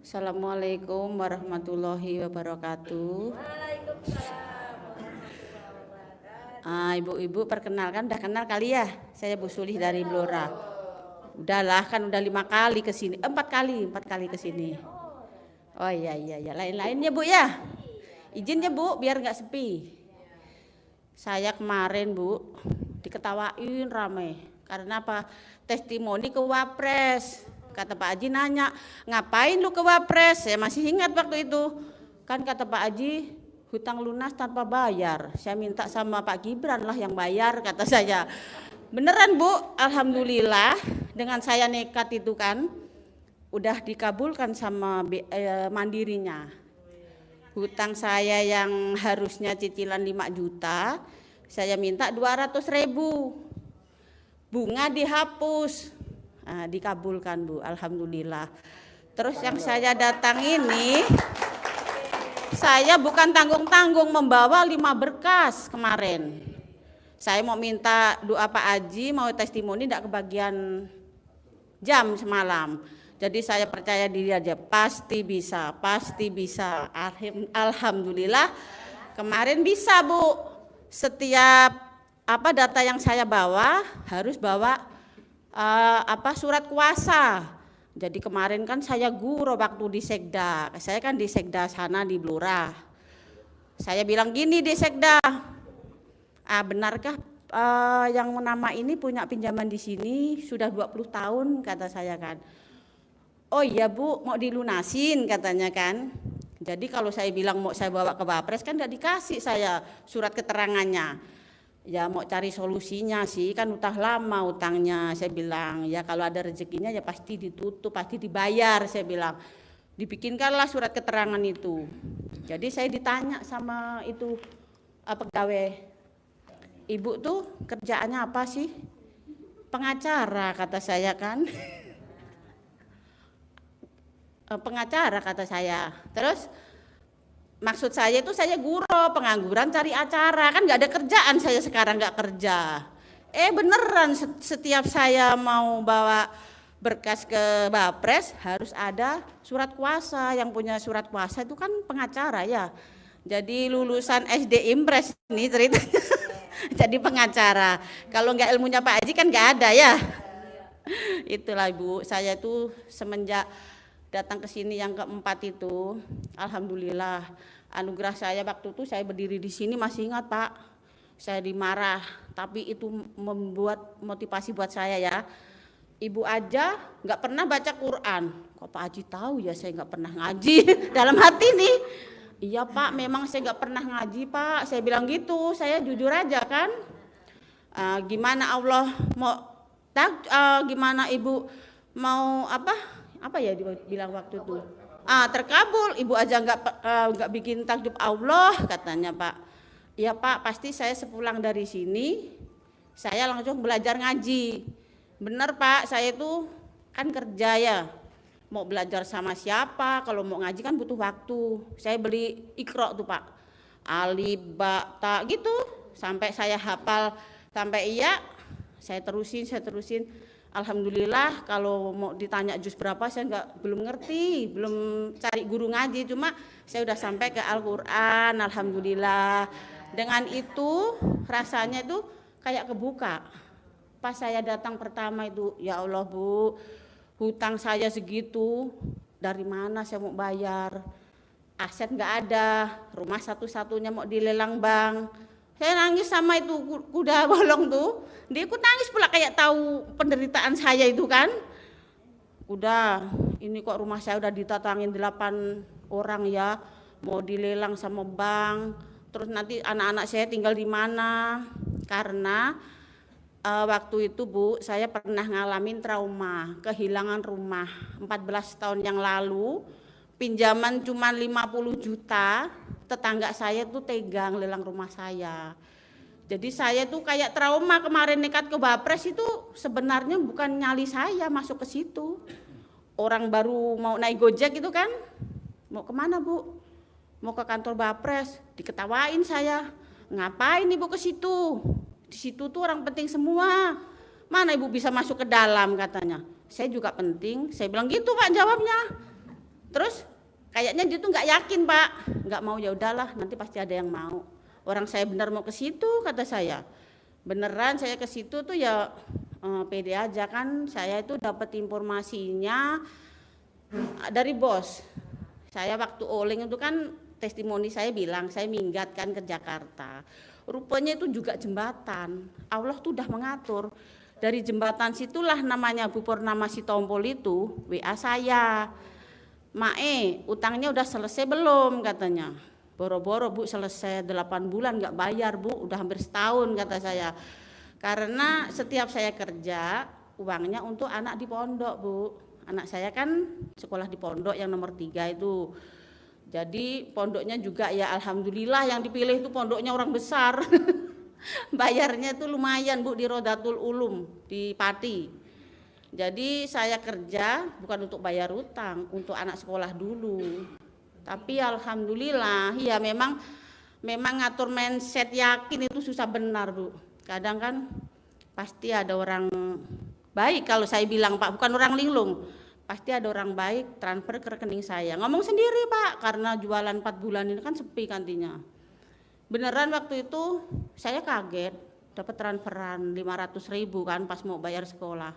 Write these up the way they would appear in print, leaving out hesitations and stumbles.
Assalamualaikum warahmatullahi wabarakatuh. Waalaikumsalam warahmatullahi wabarakatuh. Ibu-ibu perkenalkan, udah kenal kali ya? Saya Bu Sulih dari Blora. Udahlah, kan udah 5 kali ke sini, 4 kali ke sini. Oh iya, lain-lainnya Bu ya. Izin ya Bu, biar nggak sepi. Saya kemarin Bu diketawain rame. Karena apa? Testimoni ke Wapres. Kata Pak Haji nanya, ngapain lu ke Wapres? Saya masih ingat waktu itu. Kan kata Pak Haji, hutang lunas tanpa bayar. Saya minta sama Pak Gibran lah yang bayar, kata saya. Beneran Bu, alhamdulillah dengan saya nekat itu kan, udah dikabulkan sama mandirinya. Hutang saya yang harusnya cicilan 5 juta, saya minta 200.000. Bunga dihapus. Dikabulkan Bu, alhamdulillah. Terus yang saya datang ini, saya bukan tanggung-tanggung membawa 5 berkas kemarin. Saya mau minta doa Pak Haji, mau testimoni tidak kebagian jam semalam. Jadi saya percaya diri aja, pasti bisa. Alhamdulillah kemarin bisa Bu. Setiap data yang saya bawa harus bawa surat kuasa. Jadi kemarin kan saya guru waktu di Sekda. Saya kan di Sekda sana di Blora. Saya bilang gini di Sekda, benarkah yang nama ini punya pinjaman di sini sudah 20 tahun kata saya kan. Oh iya Bu, mau dilunasin katanya kan. Jadi kalau saya bilang mau saya bawa ke Wapres kan nggak dikasih saya surat keterangannya. Ya mau cari solusinya sih, kan udah lama utangnya. Saya bilang ya kalau ada rezekinya ya pasti ditutup, pasti dibayar. Saya bilang dibikinkanlah surat keterangan itu. Jadi saya ditanya sama itu pegawai, ibu tuh kerjaannya apa sih? Pengacara kata saya kan. Pengacara kata saya. Terus maksud saya itu saya guru, pengangguran cari acara, kan nggak ada kerjaan, saya sekarang nggak kerja. Beneran setiap saya mau bawa berkas ke Bapres harus ada surat kuasa. Yang punya surat kuasa itu kan pengacara ya. Jadi lulusan SD Impres ini ceritanya. Jadi pengacara. Kalau nggak ilmunya Pak Haji kan nggak ada ya. Itulah Bu, saya tuh semenjak datang ke sini yang keempat itu, alhamdulillah anugerah saya waktu itu saya berdiri di sini masih ingat Pak. Saya dimarah, tapi itu membuat motivasi buat saya ya. Ibu aja nggak pernah baca Quran. Kok Pak Haji tahu ya saya nggak pernah ngaji dalam hati nih. Iya Pak, memang saya nggak pernah ngaji Pak. Saya bilang gitu, saya jujur aja kan. Gimana Allah mau gimana Ibu mau apa ya dibilang waktu itu terkabul, ibu aja nggak bikin takjub Allah katanya Pak. Ya Pak, pasti saya sepulang dari sini saya langsung belajar ngaji. Bener Pak, saya itu kan kerja ya, mau belajar sama siapa, kalau mau ngaji kan butuh waktu. Saya beli Iqra tuh Pak, alif ba ta gitu sampai saya hafal, sampai iya saya terusin. Alhamdulillah kalau mau ditanya juz berapa saya belum ngerti, belum cari guru ngaji, cuma saya udah sampai ke Al-Quran, alhamdulillah. Dengan itu rasanya itu kayak kebuka. Pas saya datang pertama itu, ya Allah Bu, hutang saya segitu, dari mana saya mau bayar? Aset nggak ada, rumah satu-satunya mau dilelang bank. Saya nangis sama itu kuda bolong tuh, dia ikut nangis pula kayak tahu penderitaan saya itu kan. Udah, ini kok rumah saya udah ditatangin 8 orang ya, mau dilelang sama bank. Terus nanti anak-anak saya tinggal di mana? Karena waktu itu Bu, saya pernah ngalamin trauma, kehilangan rumah 14 tahun yang lalu. Pinjaman cuma 50 juta, tetangga saya tuh tegang lelang rumah saya. Jadi saya tuh kayak trauma kemarin nekat ke Bapres itu sebenarnya bukan nyali saya masuk ke situ. Orang baru mau naik Gojek itu kan, mau kemana Bu? Mau ke kantor Bapres, diketawain saya. Ngapain Ibu ke situ? Di situ tuh orang penting semua. Mana Ibu bisa masuk ke dalam katanya. Saya juga penting, saya bilang gitu Pak jawabnya. Terus kayaknya dia tuh nggak yakin Pak, nggak mau, ya udahlah nanti pasti ada yang mau. Orang saya benar mau ke situ kata saya. Beneran saya ke situ tuh ya pede aja kan, saya itu dapat informasinya dari bos. Saya waktu oling itu kan testimoni saya bilang saya minggat kan ke Jakarta. Rupanya itu juga jembatan. Allah tuh udah mengatur. Dari jembatan situlah namanya Bu Purnama Sitompul itu WA saya. Mae, utangnya udah selesai belum katanya. Boro-boro Bu selesai 8 bulan nggak bayar Bu, udah hampir setahun kata saya. Karena setiap saya kerja uangnya untuk anak di pondok Bu. Anak saya kan sekolah di pondok yang nomor 3 itu. Jadi pondoknya juga ya alhamdulillah yang dipilih itu pondoknya orang besar. Bayarnya tuh lumayan Bu di Rodatul Ulum di Pati. Jadi saya kerja bukan untuk bayar utang, untuk anak sekolah dulu. Tapi alhamdulillah ya memang ngatur mindset yakin itu susah benar Bu. Kadang kan pasti ada orang baik, kalau saya bilang Pak, bukan orang linglung. Pasti ada orang baik transfer ke rekening saya. Ngomong sendiri Pak, karena jualan 4 bulan ini kan sepi kantinnya. Beneran waktu itu saya kaget dapat transferan 500.000 kan pas mau bayar sekolah.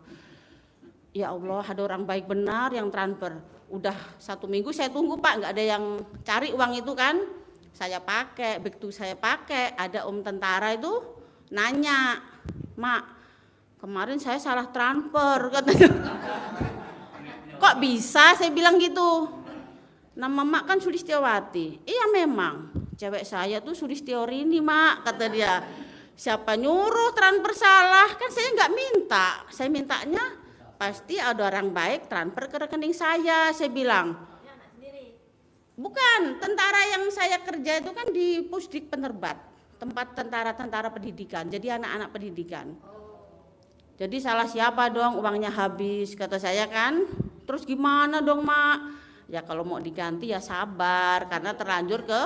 Ya Allah, ada orang baik benar yang transfer. Udah 1 minggu saya tunggu Pak, nggak ada yang cari uang itu kan. Saya pakai, begitu saya pakai, ada om tentara itu nanya, Mak, kemarin saya salah transfer katanya. Kok bisa? Saya bilang gitu. Nama Mak kan Sulistiawati. Iya memang, cewek saya tuh Sulistiorini Mak, kata dia. Siapa nyuruh transfer salah? Kan saya nggak minta. Saya mintanya pasti ada orang baik transfer ke rekening saya bilang. Bukan, tentara yang saya kerja itu kan di Pusdik Penerbat, tempat tentara-tentara pendidikan, jadi anak-anak pendidikan. Jadi salah siapa dong, uangnya habis kata saya kan. Terus gimana dong Mak? Ya kalau mau diganti ya sabar, karena terlanjur ke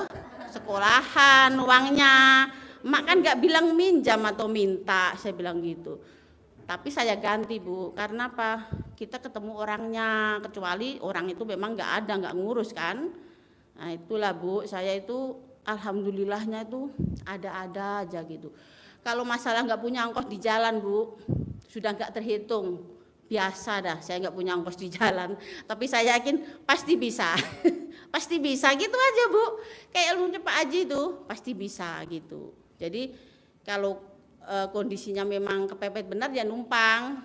sekolahan uangnya. Mak kan gak bilang minjam atau minta, saya bilang gitu. Tapi saya ganti Bu, karena apa? Kita ketemu orangnya, kecuali orang itu memang gak ada, gak ngurus kan. Nah itulah Bu, saya itu alhamdulillahnya itu ada-ada aja gitu. Kalau masalah gak punya ongkos di jalan Bu, sudah gak terhitung. Biasa dah, saya gak punya ongkos di jalan. Tapi saya yakin pasti bisa. Pasti bisa gitu aja Bu. Kayak ilmu Pak Haji itu, pasti bisa gitu. Jadi kalau kondisinya memang kepepet benar ya numpang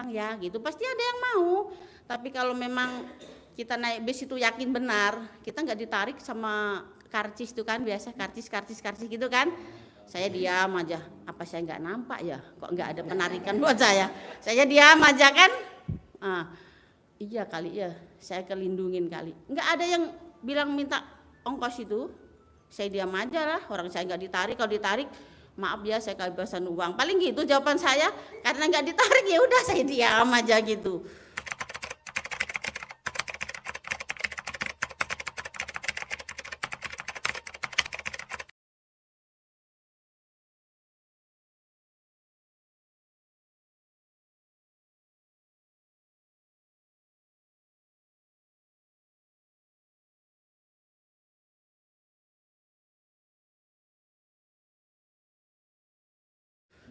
ya gitu, pasti ada yang mau. Tapi kalau memang kita naik bis itu yakin benar, kita nggak ditarik sama karcis itu kan, biasa karcis gitu kan. Saya diam aja, apa saya nggak nampak ya, kok nggak ada penarikan buat saya diam aja kan. Iya kali ya, saya kelindungin kali, nggak ada yang bilang minta ongkos itu. Saya diam aja lah, orang saya nggak ditarik, kalau ditarik maaf ya saya kehabisan uang, paling gitu jawaban saya. Karena nggak ditarik ya udah saya diam aja gitu.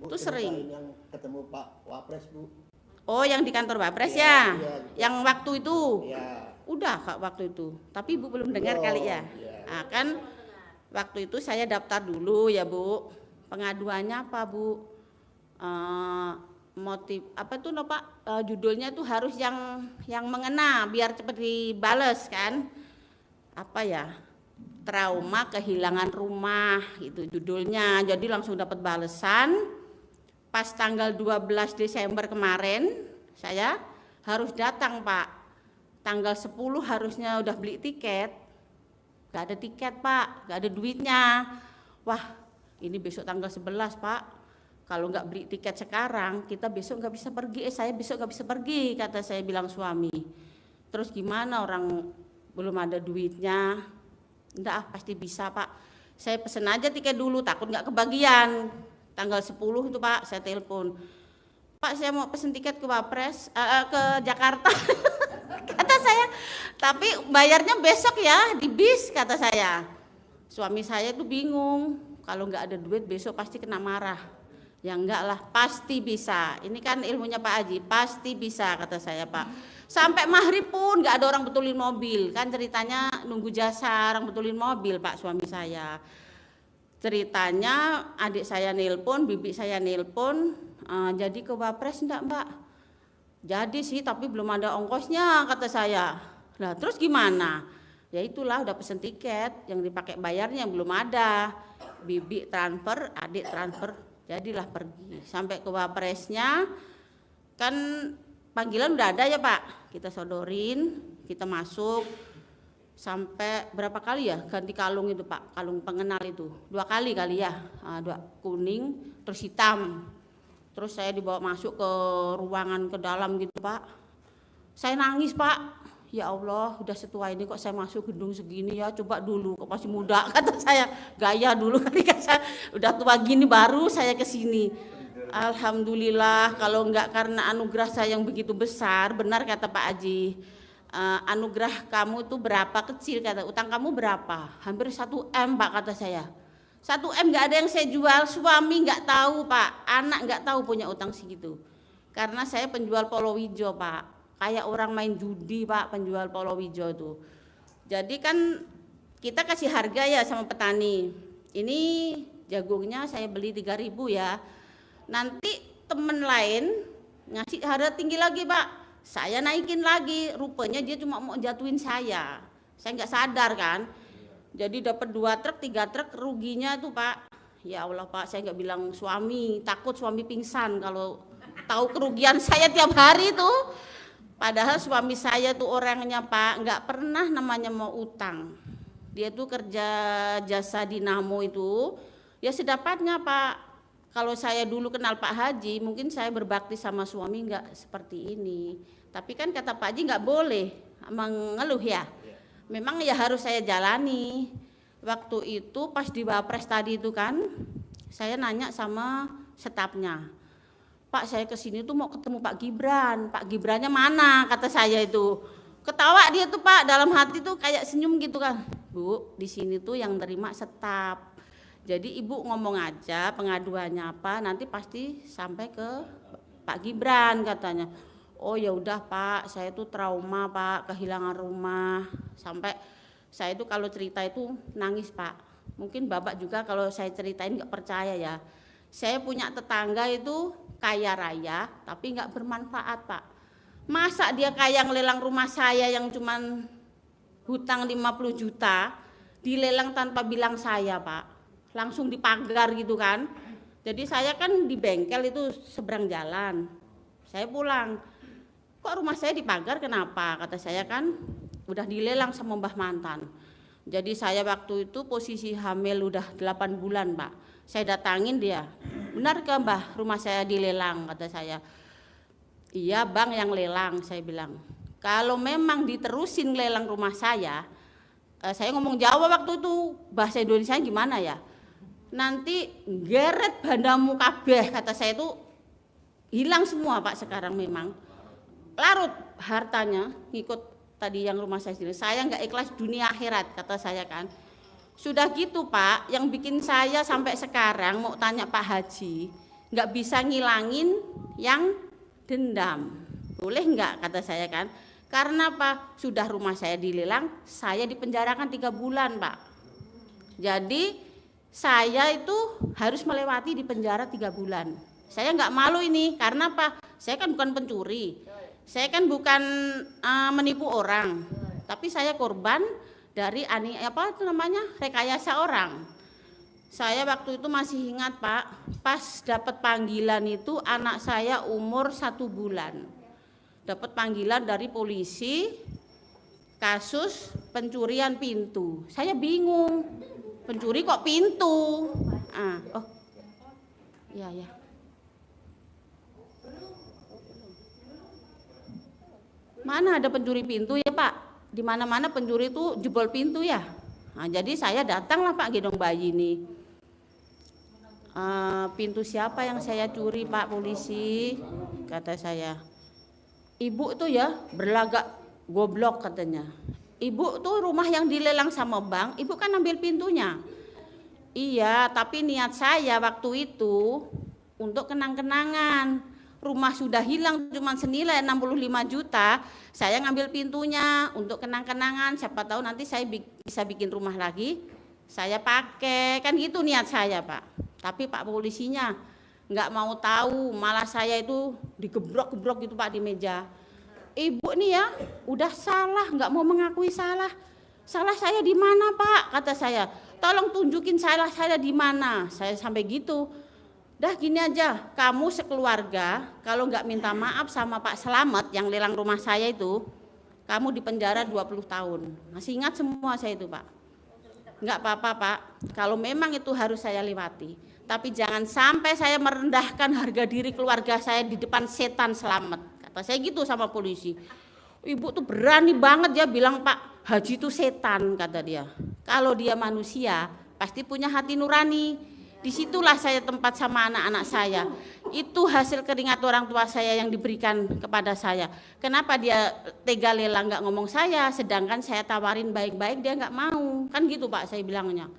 Bu, Itu sering. yang ketemu Pak Wapres Bu. Oh yang di kantor Wapres ya? Iya, yang waktu itu. Ya. Udah Kak waktu itu, tapi Ibu belum dengar kali ya. Nah, kan waktu itu saya daftar dulu ya Bu. Pengaduannya apa Bu? Motif apa tuh no Pak? Judulnya tuh harus yang mengena biar cepat dibales kan? Apa ya? Trauma kehilangan rumah itu judulnya. Jadi langsung dapat balesan. Pas tanggal 12 Desember kemarin saya harus datang Pak. Tanggal 10 harusnya udah beli tiket, gak ada tiket Pak, gak ada duitnya. Wah ini besok tanggal 11 Pak, kalau gak beli tiket sekarang kita besok gak bisa pergi, saya besok gak bisa pergi, kata saya bilang suami. Terus gimana orang belum ada duitnya? Enggak pasti bisa Pak, saya pesen aja tiket dulu takut gak kebagian. Tanggal 10 itu Pak saya telepon, Pak saya mau pesen tiket ke Wapres, ke Jakarta. Kata saya. Tapi bayarnya besok ya di bis kata saya. Suami saya tuh bingung, kalau nggak ada duit besok pasti kena marah. Ya enggak lah, pasti bisa. Ini kan ilmunya Pak Haji, pasti bisa kata saya Pak. Sampai maghrib pun nggak ada orang betulin mobil. Kan ceritanya nunggu jasa orang betulin mobil Pak suami saya. Ceritanya adik saya nelpon, bibi saya nelpon, jadi ke Wapres enggak Mbak? Jadi sih tapi belum ada ongkosnya kata saya. Lah terus gimana? Ya itulah udah pesen tiket, yang dipakai bayarnya yang belum ada. Bibi transfer, adik transfer, jadilah pergi. Sampai ke Wapresnya, kan panggilan udah ada ya Pak. Kita sodorin, kita masuk. Sampai berapa kali ya ganti kalung itu Pak, kalung pengenal itu 2 kali kali ya, 2 kuning terus hitam. Terus saya dibawa masuk ke ruangan ke dalam gitu Pak. Saya nangis Pak, ya Allah udah setua ini kok saya masuk gedung segini ya, coba dulu kok masih muda kata saya, gaya dulu kali kan saya udah tua gini baru saya kesini. Alhamdulillah kalau enggak karena anugerah saya yang begitu besar, benar kata Pak Haji. Anugerah kamu tuh berapa kecil kata, utang kamu berapa? Hampir 1 M Pak kata saya. 1 M nggak ada yang saya jual, suami nggak tahu Pak, anak nggak tahu punya utang segitu. Karena saya penjual Polowijo Pak, kayak orang main judi Pak penjual Polowijo tuh. Jadi kan kita kasih harga ya sama petani. Ini jagungnya saya beli 3.000 ya. Nanti temen lain ngasih harga tinggi lagi Pak. Saya naikin lagi, rupanya dia cuma mau jatuhin saya nggak sadar kan. Jadi dapat 2 truk, 3 truk ruginya tuh Pak. Ya Allah Pak, saya nggak bilang suami, takut suami pingsan kalau tahu kerugian saya tiap hari tuh. Padahal suami saya tuh orangnya Pak, nggak pernah namanya mau utang. Dia tuh kerja jasa dinamo itu, ya sedapatnya Pak. Kalau saya dulu kenal Pak Haji, mungkin saya berbakti sama suami nggak seperti ini. Tapi kan kata Pak Haji nggak boleh mengeluh ya. Memang ya harus saya jalani. Waktu itu pas di Wapres tadi itu kan, saya nanya sama stafnya. Pak saya kesini tuh mau ketemu Pak Gibran. Pak Gibrannya mana? Kata saya itu. Ketawa dia tuh Pak, dalam hati tuh kayak senyum gitu kan. Bu, di sini tuh yang terima staf. Jadi ibu ngomong aja pengaduannya apa, nanti pasti sampai ke Pak Gibran katanya. Oh ya udah Pak, saya tuh trauma Pak, kehilangan rumah. Sampai saya tuh kalau cerita itu nangis Pak. Mungkin Bapak juga kalau saya ceritain nggak percaya ya. Saya punya tetangga itu kaya raya tapi nggak bermanfaat Pak. Masa dia kaya ngelelang rumah saya yang cuman hutang 50 juta, dilelang tanpa bilang saya Pak. Langsung dipagar gitu kan. Jadi saya kan di bengkel itu seberang jalan. Saya pulang. Kok rumah saya dipagar kenapa? Kata saya kan udah dilelang sama Mbah Mantan. Jadi saya waktu itu posisi hamil udah 8 bulan Pak. Saya datangin dia. Benar ke Mbah rumah saya dilelang kata saya. Iya Bang yang lelang saya bilang. Kalau memang diterusin lelang rumah saya ngomong Jawa waktu itu, bahasa Indonesia gimana ya? Nanti geret bandamu kabeh kata saya itu hilang semua Pak sekarang memang. Larut hartanya ngikut tadi yang rumah saya sendiri. Saya nggak ikhlas dunia akhirat kata saya kan. Sudah gitu Pak, yang bikin saya sampai sekarang mau tanya Pak Haji, nggak bisa ngilangin yang dendam. Boleh nggak kata saya kan? Karena apa? Sudah rumah saya dilelang, saya dipenjarakan 3 bulan Pak. Jadi saya itu harus melewati di penjara 3 bulan. Saya nggak malu ini, karena apa? Saya kan bukan pencuri, saya kan bukan menipu orang, tapi saya korban dari rekayasa orang. Saya waktu itu masih ingat Pak, pas dapat panggilan itu anak saya umur 1 bulan. Dapat panggilan dari polisi, kasus pencurian pintu. Saya bingung. Pencuri kok pintu? Oh, iya. Mana ada pencuri pintu ya Pak? Di mana-mana pencuri itu jebol pintu ya. Jadi saya datanglah Pak gendong bayi ini. Pintu siapa yang saya curi Pak polisi? Kata saya. Ibu itu ya berlagak goblok katanya. Ibu tuh rumah yang dilelang sama bank, ibu kan ambil pintunya. Iya, tapi niat saya waktu itu untuk kenang-kenangan. Rumah sudah hilang cuma senilai 65 juta, saya ngambil pintunya untuk kenang-kenangan. Siapa tahu nanti saya bisa bikin rumah lagi, saya pakai. Kan gitu niat saya, Pak. Tapi Pak polisinya nggak mau tahu, malah saya itu digebrok-gebrok gitu Pak di meja. Ibu nih ya udah salah, nggak mau mengakui salah. Salah saya di mana Pak? Kata saya. Tolong tunjukin salah saya di mana. Saya sampai gitu. Dah gini aja, kamu sekeluarga kalau nggak minta maaf sama Pak Slamet yang lelang rumah saya itu, kamu di penjara 20 tahun. Masih ingat semua saya itu Pak. Nggak apa-apa Pak, kalau memang itu harus saya lewati. Tapi jangan sampai saya merendahkan harga diri keluarga saya di depan setan Slamet. Kata saya gitu sama polisi. Ibu tuh berani banget dia bilang Pak Haji itu setan kata dia. Kalau dia manusia pasti punya hati nurani. Disitulah saya tempat sama anak-anak saya. Itu hasil keringat orang tua saya yang diberikan kepada saya. Kenapa dia tega lelang nggak ngomong saya, sedangkan saya tawarin baik-baik dia nggak mau. Kan gitu Pak saya bilangnya.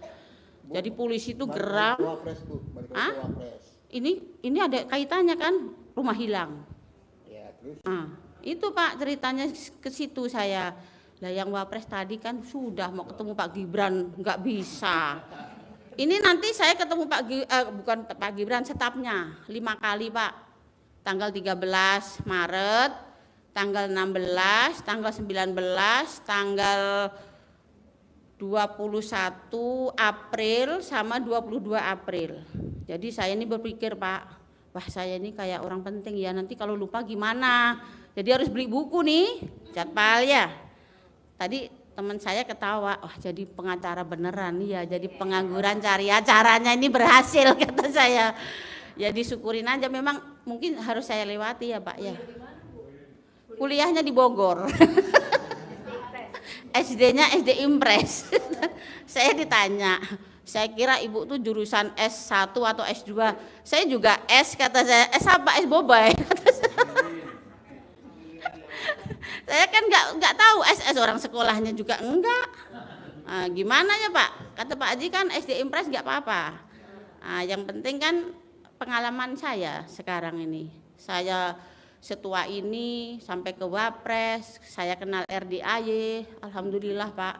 Jadi polisi itu geram. Ini ada kaitannya kan rumah hilang. Ya, terus? Itu Pak ceritanya ke situ saya. Lah yang Wapres tadi kan sudah mau ketemu Pak Gibran nggak bisa. Ini nanti saya ketemu bukan Pak Gibran, stafnya 5 kali Pak. Tanggal 13 Maret, tanggal 16, tanggal 19, tanggal 21 April sama 22 April. Jadi saya ini berpikir Pak, wah saya ini kayak orang penting ya, nanti kalau lupa gimana. Jadi harus beli buku nih, jadwal ya. Tadi teman saya ketawa, wah jadi pengacara beneran ya, jadi pengangguran cari acaranya ini berhasil kata saya. Ya disyukurin aja, memang mungkin harus saya lewati ya Pak ya. Kuliahnya di Bogor. SD-nya SD Impres. Saya ditanya, saya kira ibu tuh jurusan S1 atau S2. Saya juga S kata saya, S apa? S Bobai kata saya. Saya kan nggak tahu SS orang sekolahnya juga enggak. Gimana ya Pak? Kata Pak Haji kan SD Impres nggak apa-apa. Yang penting kan pengalaman saya sekarang ini. Saya setua ini sampai ke Wapres, saya kenal RDAY, alhamdulillah Pak,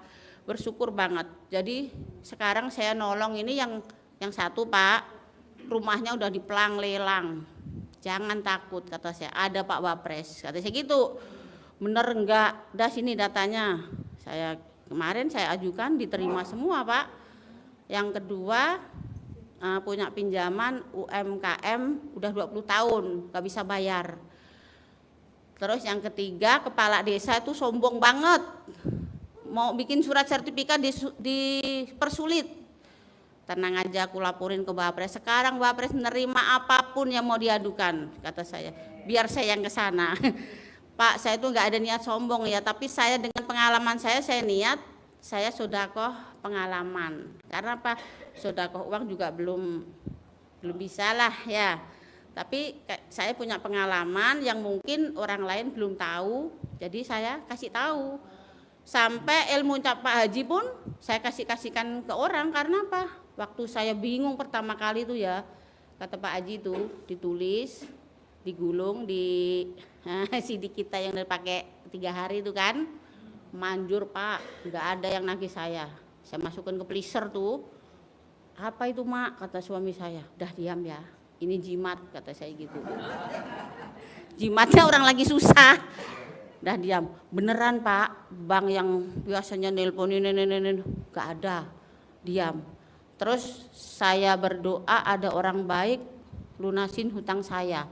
bersyukur banget. Jadi sekarang saya nolong ini yang satu Pak, rumahnya udah dipelang lelang. Jangan takut kata saya, ada Pak Wapres, kata saya gitu. Bener enggak? Dah sini datanya. Kemarin saya ajukan diterima semua Pak. Yang kedua punya pinjaman UMKM udah 20 tahun nggak bisa bayar. Terus yang ketiga kepala desa itu sombong banget, mau bikin surat sertifikat dipersulit. Tenang aja aku laporin ke Wapres. Sekarang Wapres menerima apapun yang mau diadukan kata saya, biar saya yang ke sana. Pak saya itu nggak ada niat sombong ya, tapi saya dengan pengalaman saya niat saya sodakoh pengalaman. Karena apa? Sodakoh uang juga belum bisa lah ya. Tapi saya punya pengalaman yang mungkin orang lain belum tahu, jadi saya kasih tahu. Sampai ilmu Pak Haji pun saya kasihkan ke orang. Karena apa? Waktu saya bingung pertama kali itu ya, kata Pak Haji itu ditulis, digulung di sidik kita yang dipakai 3 hari itu kan, manjur Pak, nggak ada yang nagih saya. Saya masukkan ke pleaser tuh. Apa itu Mak? Kata suami saya. Udah diam ya. Ini jimat kata saya gitu. Jimatnya orang lagi susah. Dah diam. Beneran Pak, bank yang biasanya nelponin nggak ada. Diam. Terus saya berdoa ada orang baik lunasin hutang saya.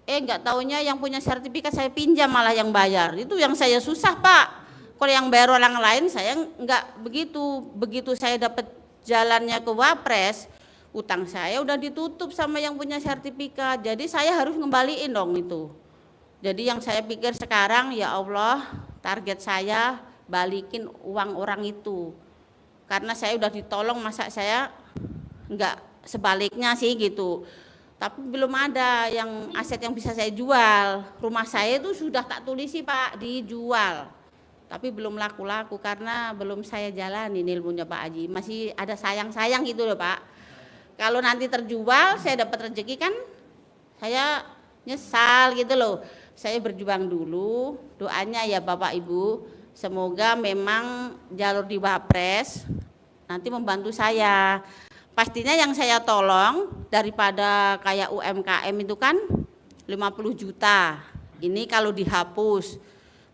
Nggak taunya yang punya sertifikat saya pinjam malah yang bayar. Itu yang saya susah Pak. Kalau yang bayar orang lain saya nggak begitu. Begitu saya dapat jalannya ke Wapres, utang saya udah ditutup sama yang punya sertifikat. Jadi saya harus ngembaliin dong itu. Jadi yang saya pikir sekarang, ya Allah, target saya balikin uang orang itu. Karena saya udah ditolong, masa saya enggak sebaliknya sih gitu. Tapi belum ada yang aset yang bisa saya jual. Rumah saya itu sudah tak tulisi Pak, dijual. Tapi belum laku-laku karena belum saya jalanin ilmunya Pak Haji. Masih ada sayang-sayang gitu loh Pak. Kalau nanti terjual saya dapat rezeki kan saya nyesal gitu loh. Saya berjuang dulu, doanya ya Bapak Ibu, semoga memang jalur di Wapres nanti membantu saya. Pastinya yang saya tolong daripada kayak UMKM itu kan 50 juta. Ini kalau dihapus,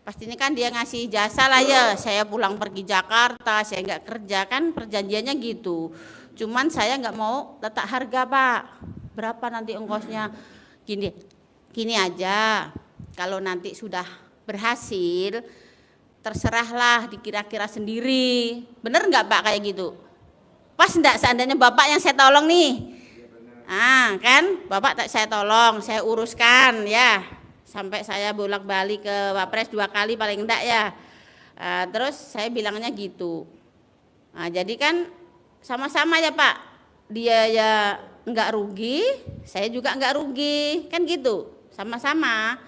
pastinya kan dia ngasih jasa lah ya, saya pulang pergi Jakarta, saya nggak kerja kan perjanjiannya gitu. Cuman saya nggak mau letak harga Pak, berapa nanti ongkosnya, gini aja, kalau nanti sudah berhasil, terserahlah dikira-kira sendiri, bener nggak Pak kayak gitu? Pas enggak seandainya Bapak yang saya tolong nih, kan Bapak saya tolong, saya uruskan ya, sampai saya bolak-balik ke Wapres 2 kali paling enggak ya. Terus saya bilangnya gitu. Jadi kan sama-sama ya Pak. Dia ya enggak rugi, saya juga enggak rugi, kan gitu. Sama-sama.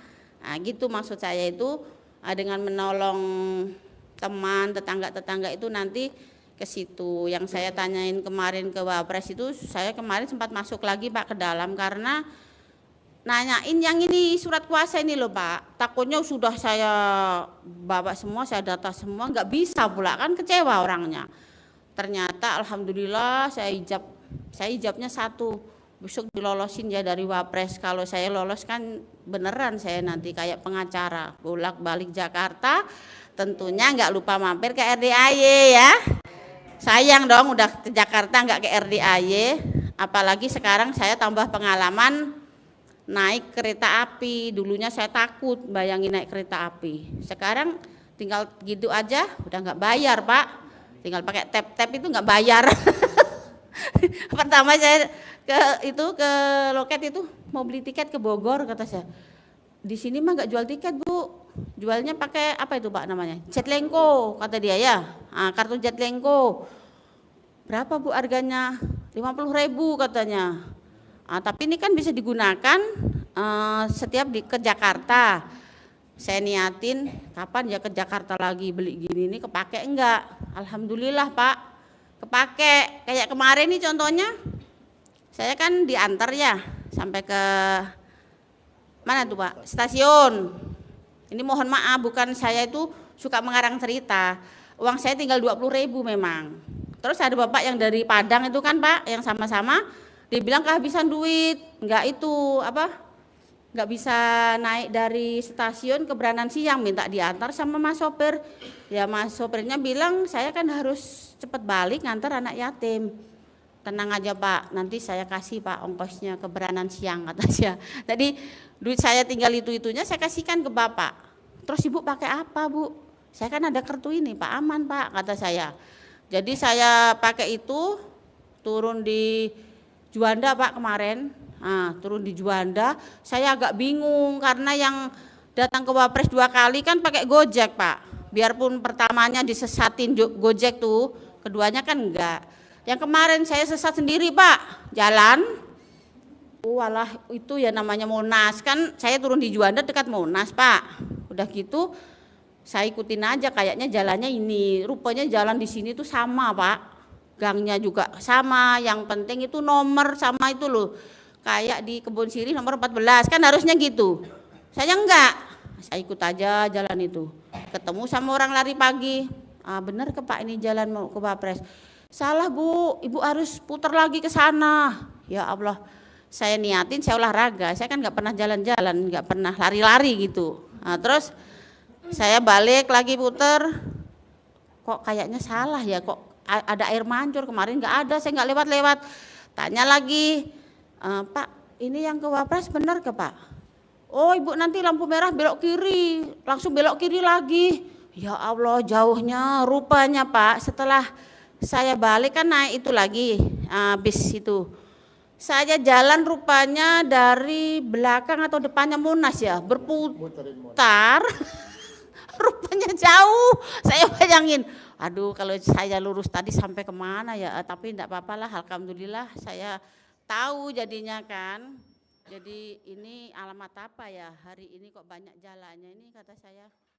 Gitu maksud saya itu, dengan menolong teman, tetangga-tetangga itu nanti ke situ. Yang saya tanyain kemarin ke Wapres itu, saya kemarin sempat masuk lagi Pak ke dalam karena nanyain yang ini surat kuasa ini loh Pak, takutnya sudah saya bawa semua, saya data semua, nggak bisa pula kan, kecewa orangnya. Ternyata alhamdulillah saya ijabnya 1, besok dilolosin ya dari Wapres. Kalau saya lolos kan beneran saya nanti kayak pengacara bolak-balik Jakarta, tentunya nggak lupa mampir ke RDAY ya. Sayang dong udah ke Jakarta nggak ke RDAY, apalagi sekarang saya tambah pengalaman naik kereta api. Dulunya saya takut bayangin naik kereta api, sekarang tinggal gitu aja udah nggak bayar Pak, tinggal pakai tap itu nggak bayar. Pertama saya ke loket itu mau beli tiket ke Bogor, kata saya di sini mah nggak jual tiket Bu, jualnya pakai apa itu Pak namanya, Jaklingko kata dia ya. Kartu Jaklingko berapa Bu harganya, 50.000 katanya. Tapi ini kan bisa digunakan setiap ke Jakarta. Saya niatin kapan ya ke Jakarta lagi beli gini, ini kepake enggak? Alhamdulillah Pak, kepake. Kayak kemarin nih contohnya, saya kan diantar ya sampai ke mana tuh Pak, stasiun. Ini mohon maaf, bukan saya itu suka mengarang cerita, uang saya tinggal 20.000 memang. Terus ada Bapak yang dari Padang itu kan Pak, yang sama-sama, dia bilang kehabisan duit, nggak bisa naik dari stasiun ke Beranan Siang, minta diantar sama Mas sopir. Ya Mas sopirnya bilang saya kan harus cepat balik ngantar anak yatim. Tenang aja Pak, nanti saya kasih Pak ongkosnya ke Beranan Siang, kata saya. Tadi duit saya tinggal itu-itunya saya kasihkan ke Bapak. Terus Ibu pakai apa Bu? Saya kan ada kartu ini Pak, aman Pak, kata saya. Jadi saya pakai itu, turun di Juanda Pak kemarin, turun di Juanda, saya agak bingung karena yang datang ke Wapres 2 kali kan pakai Gojek Pak. Biarpun pertamanya disesatin Gojek tuh, keduanya kan enggak. Yang kemarin saya sesat sendiri Pak, jalan, walah itu ya namanya Monas, kan saya turun di Juanda dekat Monas Pak. Udah gitu saya ikutin aja, kayaknya jalannya ini, rupanya jalan di sini tuh sama Pak. Gangnya juga sama, yang penting itu nomor sama itu loh, kayak di Kebun Sirih nomor 14 kan harusnya gitu. Saya enggak, saya ikut aja jalan itu, ketemu sama orang lari pagi. Bener ke Pak ini jalan mau ke Wapres? Salah Bu, Ibu harus putar lagi ke sana. Ya Allah, saya niatin saya olahraga, saya kan nggak pernah jalan-jalan, nggak pernah lari-lari gitu. Terus saya balik lagi putar, kok kayaknya salah ya, kok ada air mancur, kemarin nggak ada, saya nggak lewat-lewat. Tanya lagi, Pak ini yang ke Wapres benar ke Pak? Oh Ibu nanti lampu merah belok kiri, langsung belok kiri lagi. Ya Allah jauhnya rupanya Pak. Setelah saya balik kan naik itu lagi, bis itu. Saya jalan rupanya dari belakang atau depannya Monas ya, berputar. Rupanya jauh. Saya bayangin, aduh kalau saya lurus tadi sampai kemana ya, tapi enggak apa-apa lah, alhamdulillah saya tahu jadinya kan. Jadi ini alamat apa ya, hari ini kok banyak jalannya ini, kata saya.